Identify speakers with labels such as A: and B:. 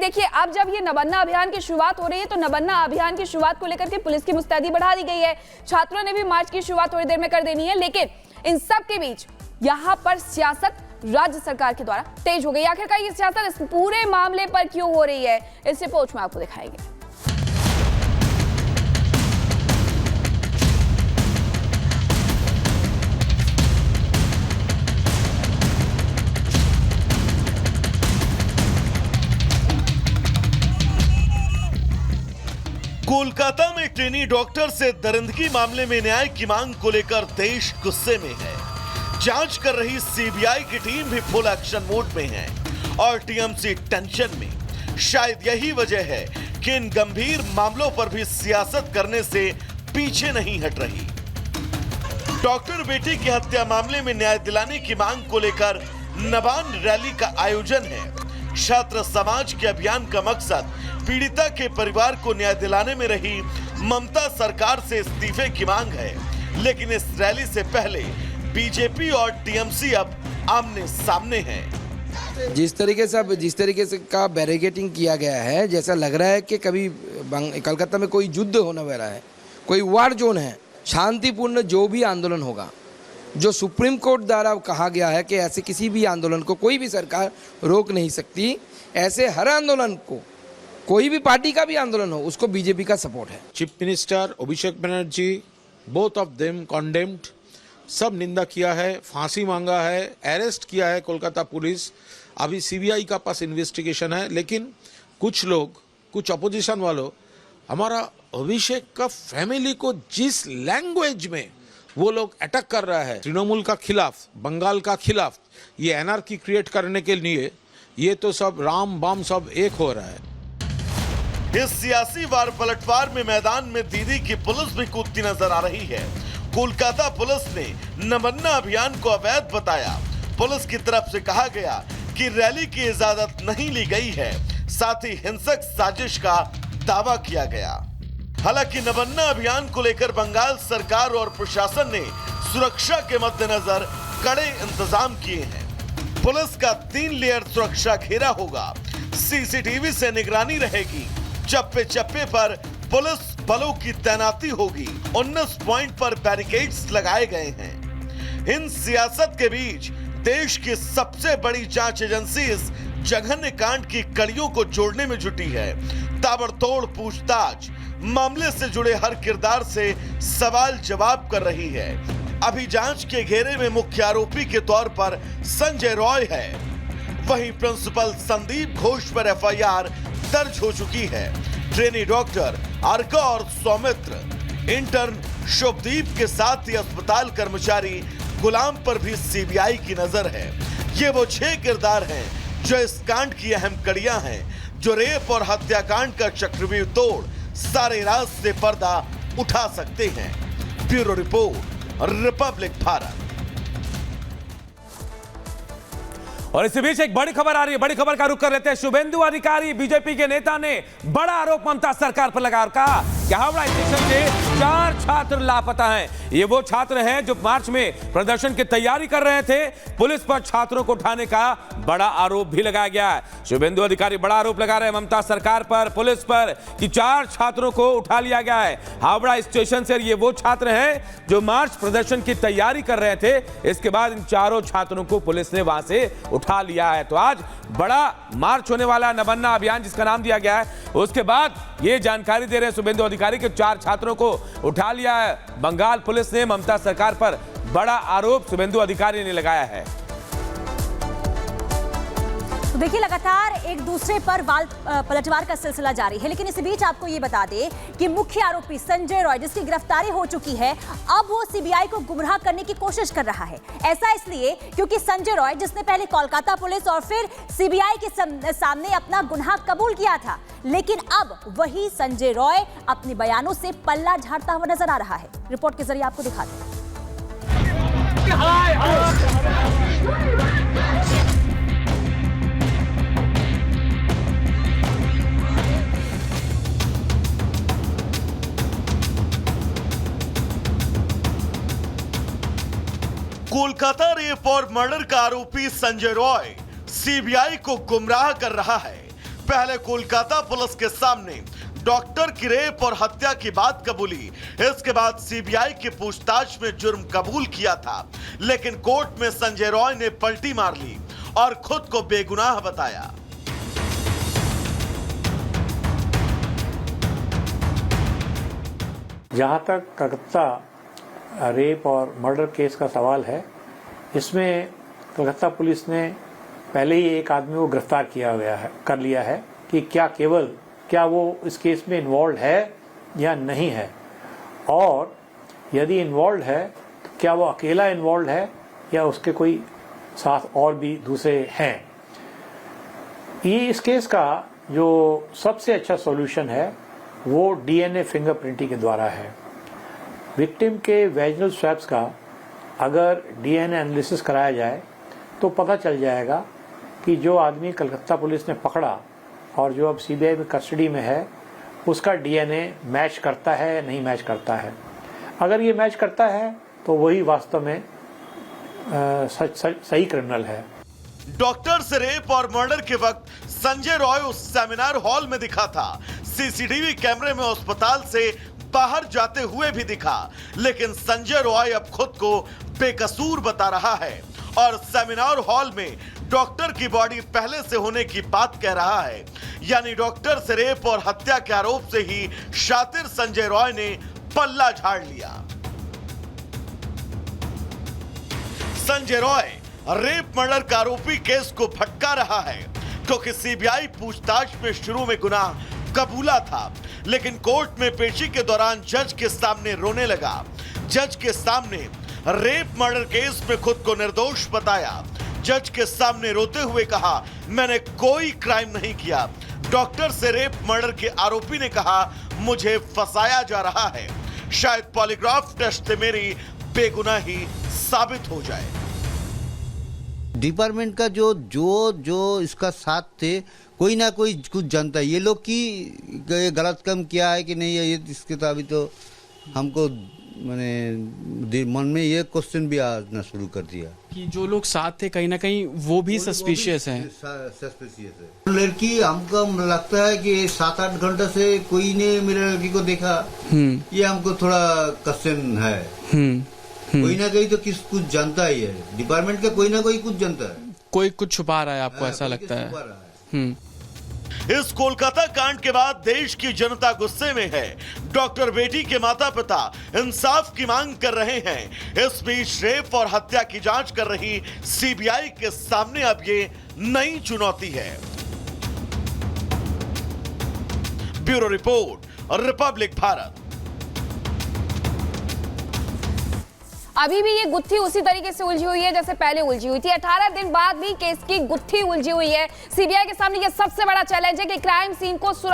A: देखिए अब जब ये नबन्ना अभियान की शुरुआत हो रही है तो नबन्ना अभियान की शुरुआत को लेकर के पुलिस की मुस्तैदी बढ़ा दी गई है। छात्रों ने भी मार्च की शुरुआत थोड़ी देर में कर देनी है, लेकिन इन सब के बीच यहाँ पर सियासत राज्य सरकार के द्वारा तेज हो गई। आखिरकार ये सियासत इस पूरे मामले पर क्यों हो रही है, इस रिपोर्ट में आपको दिखाएंगे।
B: कोलकाता में ट्रेनी डॉक्टर से दरिंदगी मामले में न्याय की मांग को लेकर देश गुस्से में है। जांच कर रही सीबीआई की टीम भी फुल एक्शन मोड में है और टीएमसी टेंशन में। शायद यही वजह है कि इन गंभीर मामलों पर भी सियासत करने से पीछे नहीं हट रही। डॉक्टर बेटी की हत्या मामले में न्याय दिलाने की मांग को लेकर नबान रैली का आयोजन है। छात्र समाज के अभियान का मकसद पीड़िता के परिवार को न्याय दिलाने में रही ममता सरकार से इस्तीफे की मांग है, लेकिन इस रैली से पहले बीजेपी और टीएमसी अब आमने सामने हैं।
C: जिस तरीके से का बैरिकेडिंग किया गया है, जैसा लग रहा है कि कभी कलकत्ता में कोई युद्ध होने वाला है, कोई वार जोन है। शांतिपूर्ण जो भी आंदोलन होगा, जो सुप्रीम कोर्ट द्वारा कहा गया है कि ऐसे किसी भी आंदोलन को कोई भी सरकार रोक नहीं सकती, ऐसे हर आंदोलन को, कोई भी पार्टी का भी आंदोलन हो, उसको बीजेपी का सपोर्ट है।
D: Chief minister Abhishek Banerjee, both of them condemned, सब निंदा किया है, फांसी मांगा है, अरेस्ट किया है कोलकाता पुलिस। अभी सीबीआई का पास इन्वेस्टिगेशन है, लेकिन कुछ लोग, कुछ अपोजिशन वालों हमारा अभिषेक का फैमिली को जिस लैंग्वेज में वो लोग अटैक कर रहा है, तृणमूल का खिलाफ, बंगाल का खिलाफ, ये एनआरकी क्रिएट करने के लिए ये तो सब राम बाम सब एक हो रहा है।
B: इस सियासी वार पलटवार में मैदान में दीदी की पुलिस भी कूदती नजर आ रही है। कोलकाता पुलिस ने नबन्ना अभियान को अवैध बताया। पुलिस की तरफ से कहा गया कि रैली की इजाजत नहीं ली गई है, साथ ही हिंसक साजिश का दावा किया गया। हालांकि नबन्ना अभियान को लेकर बंगाल सरकार और प्रशासन ने सुरक्षा के मद्देनजर कड़े इंतजाम किए हैं। पुलिस का 3 लेयर सुरक्षा घेरा होगा, सीसीटीवी से निगरानी रहेगी, चप्पे चप्पे पर पुलिस बलों की तैनाती होगी, 19 पॉइंट पर बैरिकेड्स लगाए गए हैं। इन सियासत के बीच देश की सबसे बड़ी जांच एजेंसी इस जघन्य कांड की कड़ियों को जोड़ने में जुटी है। ताबड़तोड़ पूछताछ, मामले से जुड़े हर किरदार से सवाल जवाब कर रही है। अभी जांच के घेरे में मुख्य आरोपी के तौर पर संजय रॉय है। वहीं प्रिंसिपल संदीप घोष पर एफआईआर दर्ज हो चुकी है। ट्रेनी डॉक्टर अर्का और सौमित्र, इंटर्न शुभदीप के साथ ही अस्पताल कर्मचारी गुलाम पर भी सीबीआई की नजर है। ये वो 6 किरदार हैं जो इस कांड की अहम कड़ियां हैं, जो रेप और हत्याकांड का चक्रव्यूह तोड़ सारे राज से पर्दा उठा सकते हैं। Bureau report, Republic Bharat.
E: और इसी बीच एक बड़ी खबर आ रही है, बड़ी खबर का रुख कर लेते हैं। शुभेंदु अधिकारी बीजेपी के नेता ने बड़ा आरोप ममता सरकार पर लगाया और कहा कि हावड़ा स्टेशन के 4 छात्र लापता हैं। ये वो छात्र हैं जो मार्च में प्रदर्शन की तैयारी कर रहे थे। पुलिस पर छात्रों को उठाने का बड़ा आरोप भी लगाया गया है। शुभेंदु अधिकारी बड़ा आरोप लगा रहे हैं ममता सरकार पर, पुलिस पर कि 4 छात्रों को उठा लिया गया है हावड़ा स्टेशन से। ये वो छात्र हैं जो मार्च प्रदर्शन की तैयारी कर रहे थे। इसके बाद इन 4 छात्रों को पुलिस ने वहां से उठा लिया है। तो आज बड़ा मार्च होने वाला नबन्ना अभियान जिसका नाम दिया गया है, उसके बाद ये जानकारी दे रहे हैं शुभेंदु अधिकारी के 4 छात्रों को उठा लिया है। बंगाल पुलिस ने ममता सरकार पर बड़ा आरोप शुभेंदु अधिकारी ने लगाया है।
F: तो देखिए लगातार एक दूसरे पर वाल पलटवार का सिलसिला जारी है, लेकिन इसी बीच आपको ये बता दें कि मुख्य आरोपी संजय रॉय, जिसकी गिरफ्तारी हो चुकी है, अब वो सीबीआई को गुमराह करने की कोशिश कर रहा है। ऐसा इसलिए क्योंकि संजय रॉय, जिसने पहले कोलकाता पुलिस और फिर सीबीआई के सामने अपना गुनाह कबूल किया था, लेकिन अब वही संजय रॉय अपने बयानों से पल्ला झाड़ता हुआ नजर आ रहा है। रिपोर्ट के जरिए आपको दिखाते हैं।
B: कोलकाता रेप और मर्डर का आरोपी संजय रॉय सीबीआई को गुमराह कर रहा है। पहले कोलकाता पुलिस के सामने डॉक्टर की रेप और हत्या की बात कबूली। इसके बाद सीबीआई की पूछताछ में जुर्म कबूल किया था, लेकिन कोर्ट में संजय रॉय ने पलटी मार ली और खुद को बेगुनाह बताया।
G: जहाँ तक कलकत्ता रेप और मर्डर केस का सवाल है, इसमें कलकत्ता पुलिस ने पहले ही एक आदमी को गिरफ्तार कर लिया है कि क्या वो इस केस में इन्वॉल्व है या नहीं है, और यदि इन्वॉल्व है तो क्या वो अकेला इन्वॉल्व है या उसके कोई साथ और भी दूसरे हैं। ये इस केस का जो सबसे अच्छा सॉल्यूशन है वो डीएनए फिंगरप्रिंटिंग के द्वारा है। विक्टिम के वेजिनल स्वैब्स का अगर डीएनए एनालिसिस कराया जाए तो पता चल जाएगा कि जो आदमी कलकत्ता पुलिस ने पकड़ा और जो अब सीबीआई में कस्टडी में है उसका डीएनए मैच करता है या नहीं मैच करता है। अगर ये मैच करता है तो वही वास्तव में सही क्रिमिनल है।
B: डॉक्टर से रेप और मर्डर के वक्त संजय रॉय उस सेमिनार हॉल में दिखा था। सीसीटीवी कैमरे में अस्पताल से बाहर जाते हुए भी दिखा, लेकिन संजय रॉय अब खुद को बेकसूर बता रहा है और सेमिनार हॉल में डॉक्टर की बॉडी पहले से होने की बात कह रहा है। यानी डॉक्टर से रेप और हत्या के आरोप से ही शातिर संजय रॉय ने पल्ला झाड़ लिया। संजय रॉय रेप मर्डर का आरोपी केस को भटका रहा है, क्योंकि सीबीआई पूछताछ में शुरू में गुनाह कबूला था, लेकिन कोर्ट में पेशी के दौरान जज के सामने रोने लगा। जज के सामने रेप मर्डर केस में खुद को निर्दोष बताया। जज के सामने रोते हुए कहा, मैंने कोई क्राइम नहीं किया। डॉक्टर से रेप मर्डर के आरोपी ने कहा, मुझे फंसाया जा रहा है। शायद पॉलीग्राफ टेस्ट से मेरी बेगुनाही साबित हो जाए।
H: डिपार्टमेंट का जो इसका साथ थे, कोई ना कोई कुछ जानता है। ये लोग की गलत काम किया है कि नहीं है, ये इसके तो अभी तो हमको मैंने मन में ये क्वेश्चन भी आना शुरू कर दिया
I: कि जो लोग साथ थे कहीं ना कहीं वो भी सस्पिशियस हैं।
H: सस्पिशियस है। लड़की हमको लगता है कि 7-8 घंटे से कोई ने मेरे लड़की को देखा, ये हमको थोड़ा क्वेश्चन है। कोई ना कोई तो कुछ जानता ही है, डिपार्टमेंट का कोई ना कोई कुछ जानता है।
I: कोई कुछ छुपा रहा है, आपको ऐसा लगता है?
B: इस कोलकाता कांड के बाद देश की जनता गुस्से में है। डॉक्टर बेटी के माता पिता इंसाफ की मांग कर रहे हैं। इस बीच रेप और हत्या की जांच कर रही सीबीआई के सामने अब ये नई चुनौती है। Bureau report, Republic Bharat.
A: अभी भी ये गुत्थी उसी तरीके से उलझी हुई है जैसे पहले उलझी हुई थी। 18 दिन बाद भी केस की गुत्थी उलझी हुई है। सीबीआई के सामने ये सबसे बड़ा चैलेंज है कि क्राइम सीन को सुरक्षित